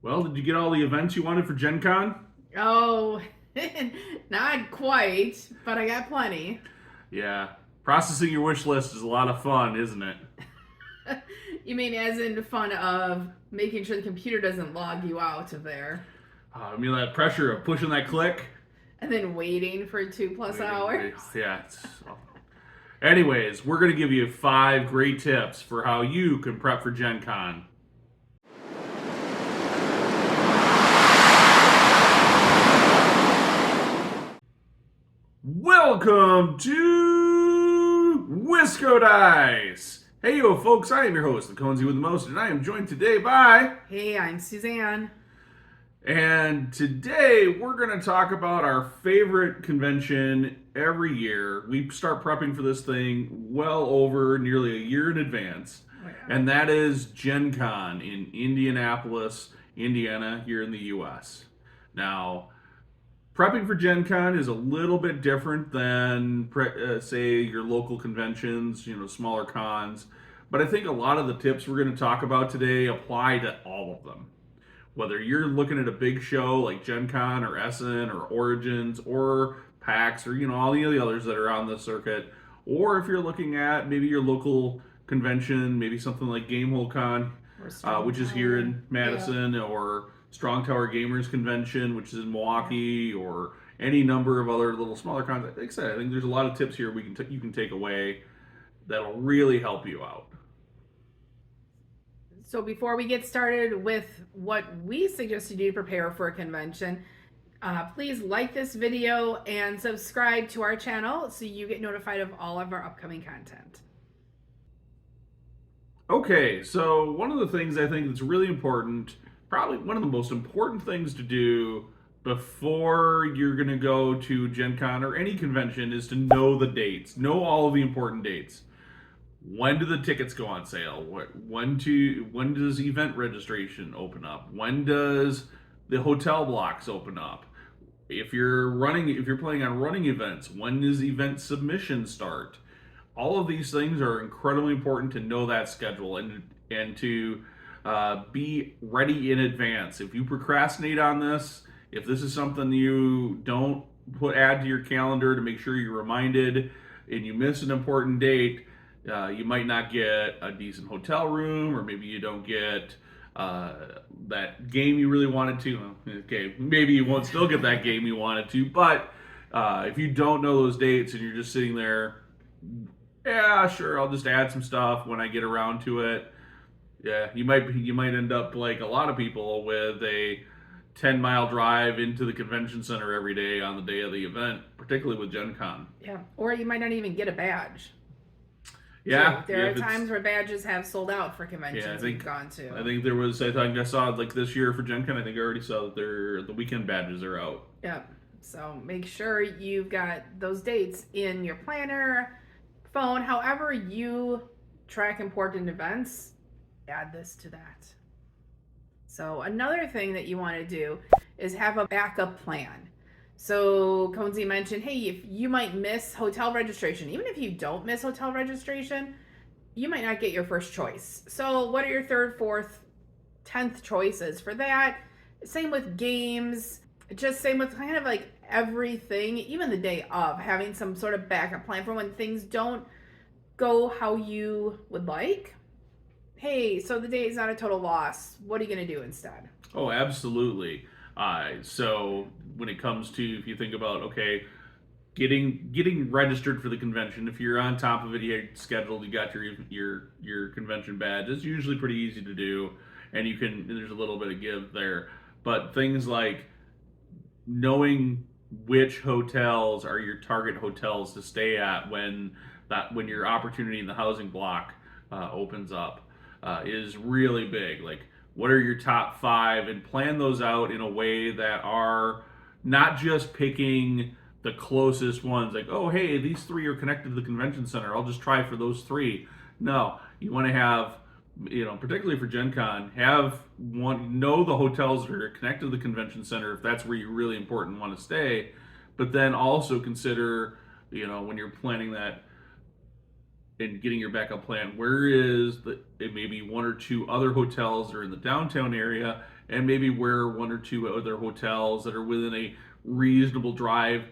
Well, did you get all the events you wanted for Gen Con? Oh, not quite, but I got plenty. Yeah. Processing your wish list is a lot of fun, isn't it? You mean as in the fun of making sure the computer doesn't log you out of there That pressure of pushing that click. and then waiting for 2+ hours? Yeah. Anyways, we're going to give you 5 great tips for how you can prep for Gen Con. Welcome to Wisco Dice. Hey, yo, folks, I am your host, the Conesy with the Most, and I am joined today by... Hey, I'm Suzanne. And today we're going to talk about our favorite convention every year. We start prepping for this thing well over nearly a year in advance. Oh, yeah. And that is Gen Con in Indianapolis, Indiana, here in the U.S. Now, prepping for Gen Con is a little bit different than, say, your local conventions, smaller cons. But I think a lot of the tips we're going to talk about today apply to all of them. Whether you're looking at a big show like Gen Con or Essen or Origins or PAX or all the others that are on the circuit, or if you're looking at maybe your local convention, maybe something like Gamehole Con, which is here in Madison, or Strong Tower Gamers Convention, which is in Milwaukee, or any number of other little smaller cons. Like I said, I think there's a lot of tips here you can take away that'll really help you out. So before we get started with what we suggest you do to prepare for a convention, please like this video and subscribe to our channel so you get notified of all of our upcoming content. Okay, so one of the things I think that's really important, probably one of the most important things to do before you're going to go to Gen Con or any convention is to know the dates. Know all of the important dates. When do the tickets go on sale? When does event registration open up? When does the hotel blocks open up? If you're planning on running events, when does event submission start? All of these things are incredibly important to know that schedule and to be ready in advance. If you procrastinate on this, if this is something you don't add to your calendar to make sure you're reminded, and you miss an important date, you might not get a decent hotel room, or maybe you don't get that game you really wanted to. Okay, maybe you won't still get that game you wanted to, but if you don't know those dates and you're just sitting there, yeah, sure, I'll just add some stuff when I get around to it. Yeah, you might end up like a lot of people with a 10-mile drive into the convention center every day on the day of the event, particularly with Gen Con. Yeah, or you might not even get a badge. Yeah, there are times where badges have sold out for conventions we've gone to. I think I saw like this year for Gen Con, I think I already saw that the weekend badges are out. Yeah, so make sure you've got those dates in your planner, phone, however you track important events, add this to that. So another thing that you want to do is have a backup plan. So Conesy mentioned, hey, if you might miss hotel registration, even if you don't miss hotel registration, you might not get your first choice. So what are your 3rd, 4th, 10th choices for that? Same with games, just same with kind of like everything, even the day of, having some sort of backup plan for when things don't go how you would like. Hey, so the day is not a total loss. What are you going to do instead? Oh, absolutely. So when it comes to, if you think about, okay, getting registered for the convention, if you're on top of it, you scheduled, you got your convention badge, it's usually pretty easy to do, and there's a little bit of give there. But things like knowing which hotels are your target hotels to stay at when your opportunity in the housing block opens up is really big. Like, what are your top 5, and plan those out in a way that are not just picking the closest ones, like, oh, hey, these 3 are connected to the convention center, I'll just try for those 3. No, you want to have, particularly for Gen Con, know the hotels that are connected to the convention center if that's where you really important want to stay, but then also consider, when you're planning that and getting your backup plan, where is it maybe 1 or 2 other hotels that are in the downtown area, and maybe where one or two other hotels that are within a reasonable drive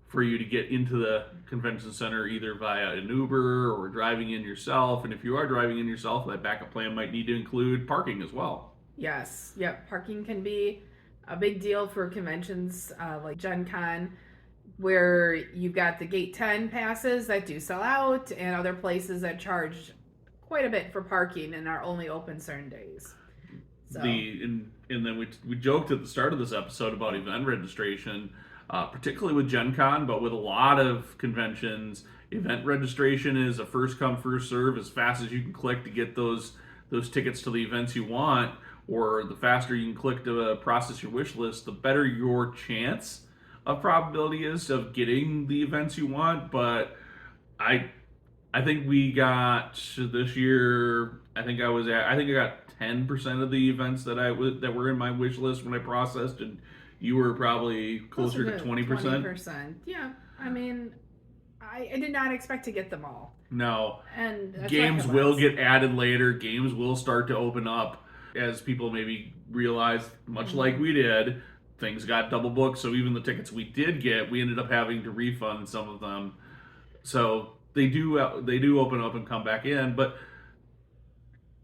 for you to get into the convention center, either via an Uber or driving in yourself. And if you are driving in yourself, that backup plan might need to include parking as well. Yes, yep. Parking can be a big deal for conventions like Gen Con, where you've got the Gate 10 passes that do sell out, and other places that charge quite a bit for parking and are only open certain days. So And then we joked at the start of this episode about event registration, particularly with Gen Con, but with a lot of conventions, event registration is a first come first serve. As fast as you can click to get those tickets to the events you want, or the faster you can click to process your wish list, the better your chance of probability is of getting the events you want. But I think we got this year. I think I got 10% of the events that were in my wish list when I processed, and you were probably closer to 20%. 20%. Yeah. I mean, I did not expect to get them all. No. And that's Games what it will was. get added later. Games will start to open up as people maybe realize, much like we did, things got double booked. So even the tickets we did get, we ended up having to refund some of them. So they do open up and come back in, but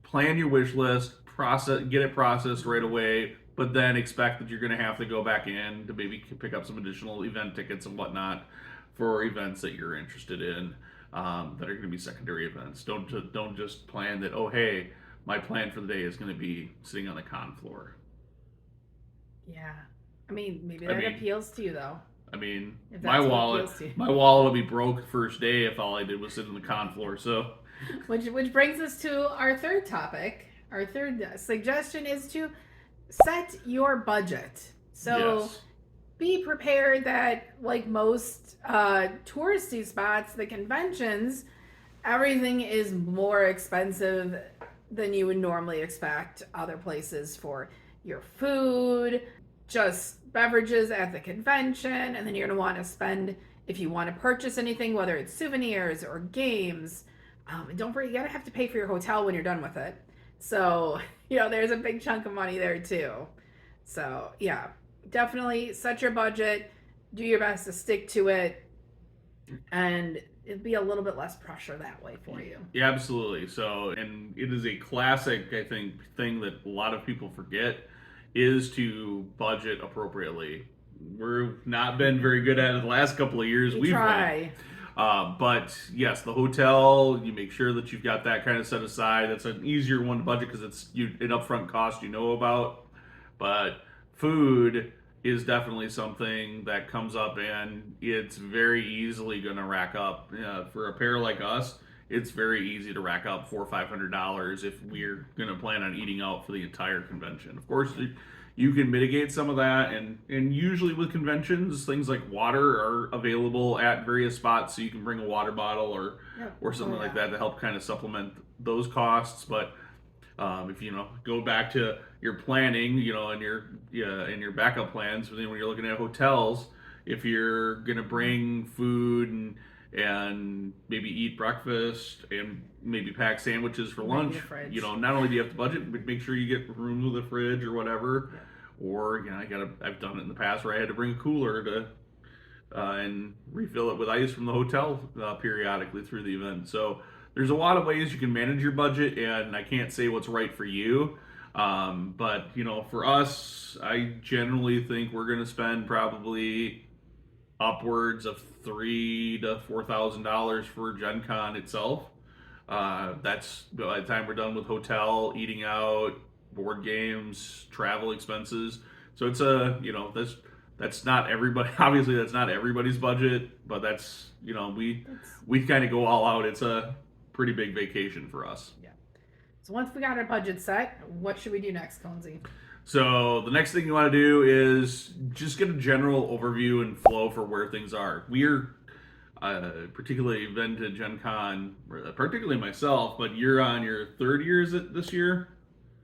plan your wish list, get it processed right away, but then expect that you're going to have to go back in to maybe pick up some additional event tickets and whatnot for events that you're interested in, that are going to be secondary events. Don't just plan that, oh hey, my plan for the day is going to be sitting on the con floor. Yeah. I mean, maybe that appeals to you though. I mean, If my that's what wallet appeals to you. would be broke the first day if all I did was sit on the con floor. So Which brings us to our third topic. Our third suggestion is to set your budget. So yes. be prepared that, like most touristy spots, the conventions, everything is more expensive than you would normally expect other places for your food, just beverages at the convention, and then you're going to want to spend if you want to purchase anything, whether it's souvenirs or games. And don't forget, you gotta have to pay for your hotel when you're done with it. So, there's a big chunk of money there too. So, yeah, definitely set your budget, do your best to stick to it, and it'd be a little bit less pressure that way for you. Yeah, absolutely. So, and it is a classic, I think, thing that a lot of people forget is to budget appropriately. We've not been very good at it the last couple of years. We try. But yes, the hotel, you make sure that you've got that kind of set aside. That's an easier one to budget because it's an upfront cost about. But food is definitely something that comes up, and it's very easily going to rack up. For a pair like us, it's very easy to rack up $400 or $500 if we're going to plan on eating out for the entire convention. Of course, you can mitigate some of that, and usually with conventions, things like water are available at various spots, so you can bring a water bottle or something like that to help kind of supplement those costs. But if go back to your planning, and your backup plans, when you're looking at hotels, if you're gonna bring food and maybe eat breakfast and maybe pack sandwiches for lunch, not only do you have to budget, but make sure you get rooms with a fridge or whatever. Yeah. Or I've done it in the past where I had to bring a cooler to and refill it with ice from the hotel periodically through the event. So there's a lot of ways you can manage your budget, and I can't say what's right for you. But for us, I generally think we're going to spend probably upwards of $3,000 to $4,000 for Gen Con itself. That's by the time we're done with hotel, eating out, board games, travel expenses. So it's that's not everybody. Obviously, that's not everybody's budget, but that's we kind of go all out. It's a pretty big vacation for us. Yeah. So once we got our budget set, what should we do next, Conesy? So the next thing you want to do is just get a general overview and flow for where things are. We're particularly been to Gen Con, particularly myself, but you're on your third year, is it this year?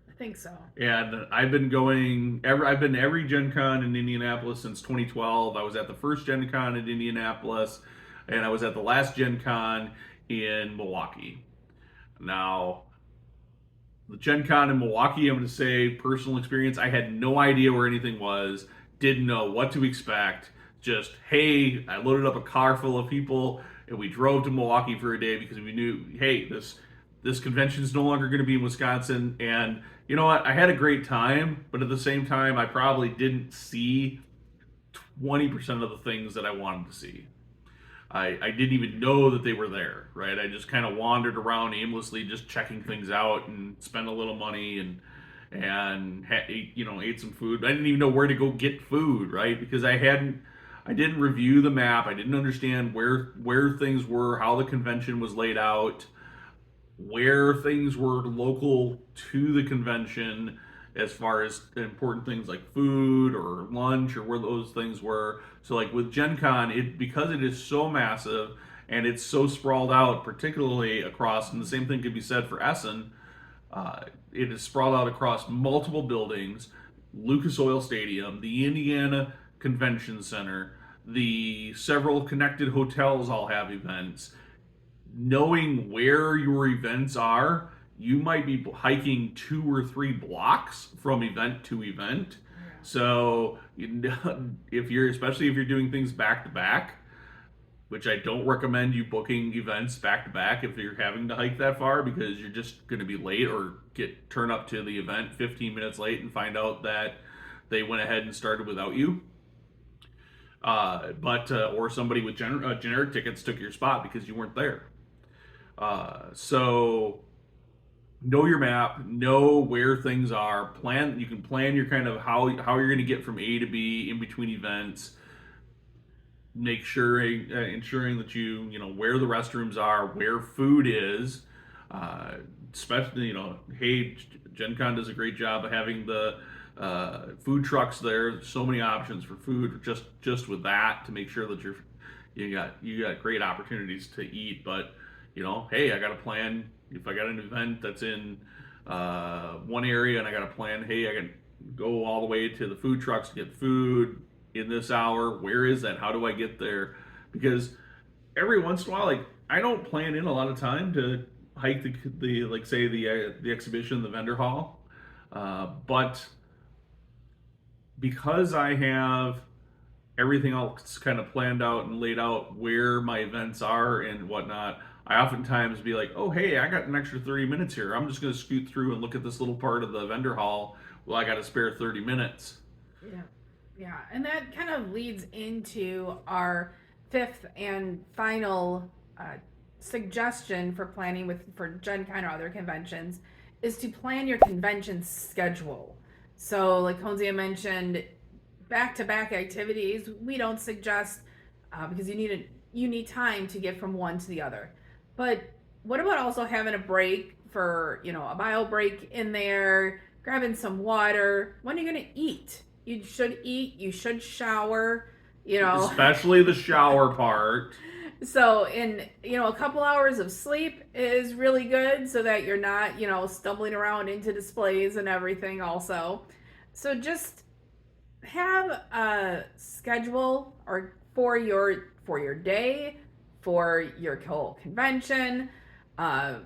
I think so. And I've been to every Gen Con in Indianapolis since 2012. I was at the first Gen Con in Indianapolis, and I was at the last Gen Con in Milwaukee. Now, The Gen Con in Milwaukee, I'm going to say personal experience. I had no idea where anything was, didn't know what to expect. Just, hey, I loaded up a car full of people and we drove to Milwaukee for a day because we knew, hey, this convention is no longer going to be in Wisconsin. And you know what? I had a great time, but at the same time, I probably didn't see 20% of the things that I wanted to see. I didn't even know that they were there, right? I just kind of wandered around aimlessly, just checking things out and spent a little money and ate some food. I didn't even know where to go get food, right? Because I didn't review the map. I didn't understand where things were, how the convention was laid out, where things were local to the convention as far as important things like food or lunch or where those things were. So like with Gen Con, because it is so massive and it's so sprawled out, particularly across, and the same thing could be said for Essen, it is sprawled out across multiple buildings, Lucas Oil Stadium, the Indiana Convention Center, the several connected hotels all have events. Knowing where your events are, you might be hiking 2 or 3 blocks from event to event. So, especially if you're doing things back to back, which I don't recommend you booking events back to back if you're having to hike that far because you're just going to be late or turn up to the event 15 minutes late and find out that they went ahead and started without you. Or somebody with generic tickets took your spot because you weren't there. So know your map, know where things are. You can plan your kind of how you're going to get from A to B in between events. Make sure ensuring that you know where the restrooms are, where food is. Especially hey, Gen Con does a great job of having the food trucks there. So many options for food just with that to make sure that you got great opportunities to eat. But hey, I got to plan if I got an event that's in one area and I got to plan, hey, I can go all the way to the food trucks to get food in this hour. Where is that? How do I get there? Because every once in a while, like I don't plan in a lot of time to hike the like say the exhibition, the vendor hall, but because I have everything else kind of planned out and laid out where my events are and whatnot, I oftentimes be like, oh, hey, I got an extra 30 minutes here. I'm just going to scoot through and look at this little part of the vendor hall. Well, I got a spare 30 minutes. Yeah. Yeah. And that kind of leads into our fifth and final suggestion for planning for Gen Con or other conventions is to plan your convention schedule. So, like Conesy mentioned, back-to-back activities we don't suggest because you need time to get from one to the other. But what about also having a break for a bio break in there, grabbing some water? When are you going to eat? You should eat. You should shower. Especially the shower part. So, a couple hours of sleep is really good so that you're not, stumbling around into displays and everything also. So just have a schedule for your day, for your whole convention. A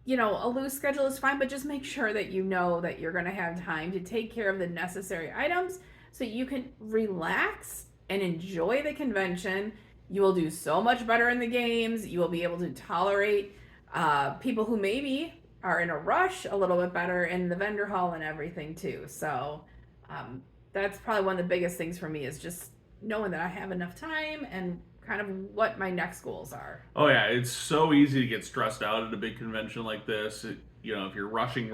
loose schedule is fine, but just make sure that you know that you're going to have time to take care of the necessary items so you can relax and enjoy the convention. You will do so much better in the games. You will be able to tolerate people who maybe are in a rush a little bit better in the vendor hall and everything too. So that's probably one of the biggest things for me is just knowing that I have enough time and kind of what my next goals are. Oh yeah, it's so easy to get stressed out at a big convention like this. If you're rushing,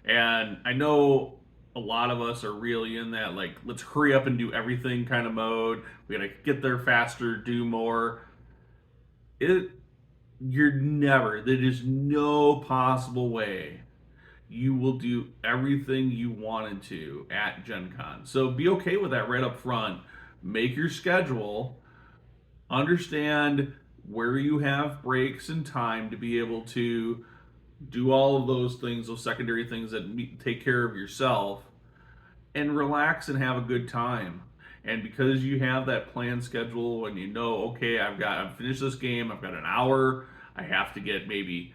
and I know a lot of us are really in that like let's hurry up and do everything kind of mode. We gotta get there faster, do more. There is no possible way you will do everything you wanted to at Gen Con. So be okay with that right up front. Make your schedule. Understand where you have breaks and time to be able to do all of those things, those secondary things that take care of yourself, and relax and have a good time. And because you have that planned schedule and okay, I've finished this game, I've got an hour, I have to get maybe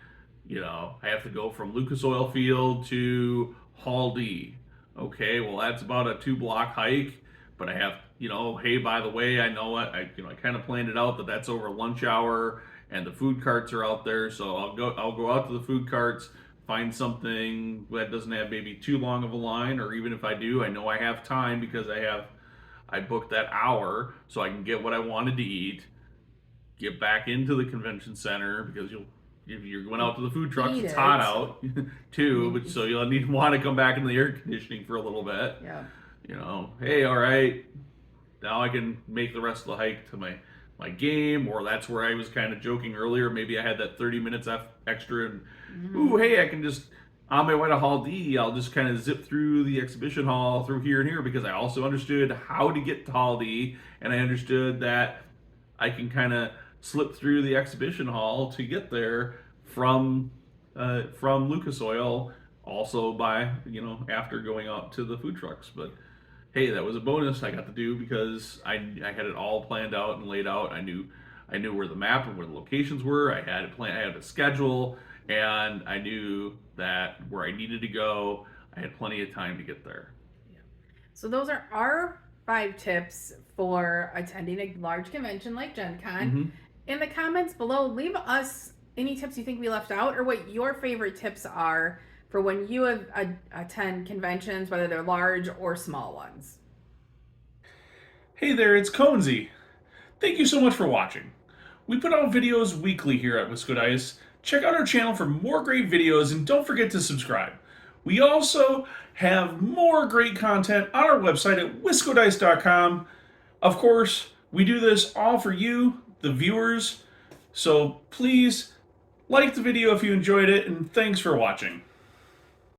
I have to go from Lucas Oil Field to Hall D. Okay, well that's about a 2 block hike, but I have, hey, by the way, I know what I kind of planned it out that that's over lunch hour and the food carts are out there, so I'll go out to the food carts, find something that doesn't have maybe too long of a line, or even if I do, I know I have time because I booked that hour so I can get what I wanted to eat, get back into the convention center because if you're going out to the food trucks, Eat it's it. hot out too, but so you'll want to come back in the air conditioning for a little bit. Yeah. Hey, all right, now I can make the rest of the hike to my game, or that's where I was kind of joking earlier. Maybe I had that 30 minutes extra, and ooh, hey, I can just on my way to Hall D, I'll just kind of zip through the exhibition hall through here and here because I also understood how to get to Hall D, and I understood that I can kind of slip through the exhibition hall to get there from Lucas Oil, also by after going out to the food trucks. But hey, that was a bonus I got to do because I had it all planned out and laid out. I knew where the map and where the locations were. I had it planned. I had a schedule, and I knew that where I needed to go. I had plenty of time to get there. So those are our 5 tips for attending a large convention like Gen Con. Mm-hmm. In the comments below, leave us any tips you think we left out or what your favorite tips are for when you attend conventions, whether they're large or small ones. Hey there, it's Conesy. Thank you so much for watching. We put out videos weekly here at Wisco Dice. Check out our channel for more great videos and don't forget to subscribe. We also have more great content on our website at wiscodice.com. Of course, we do this all for you, the viewers. So please like the video if you enjoyed it, and thanks for watching.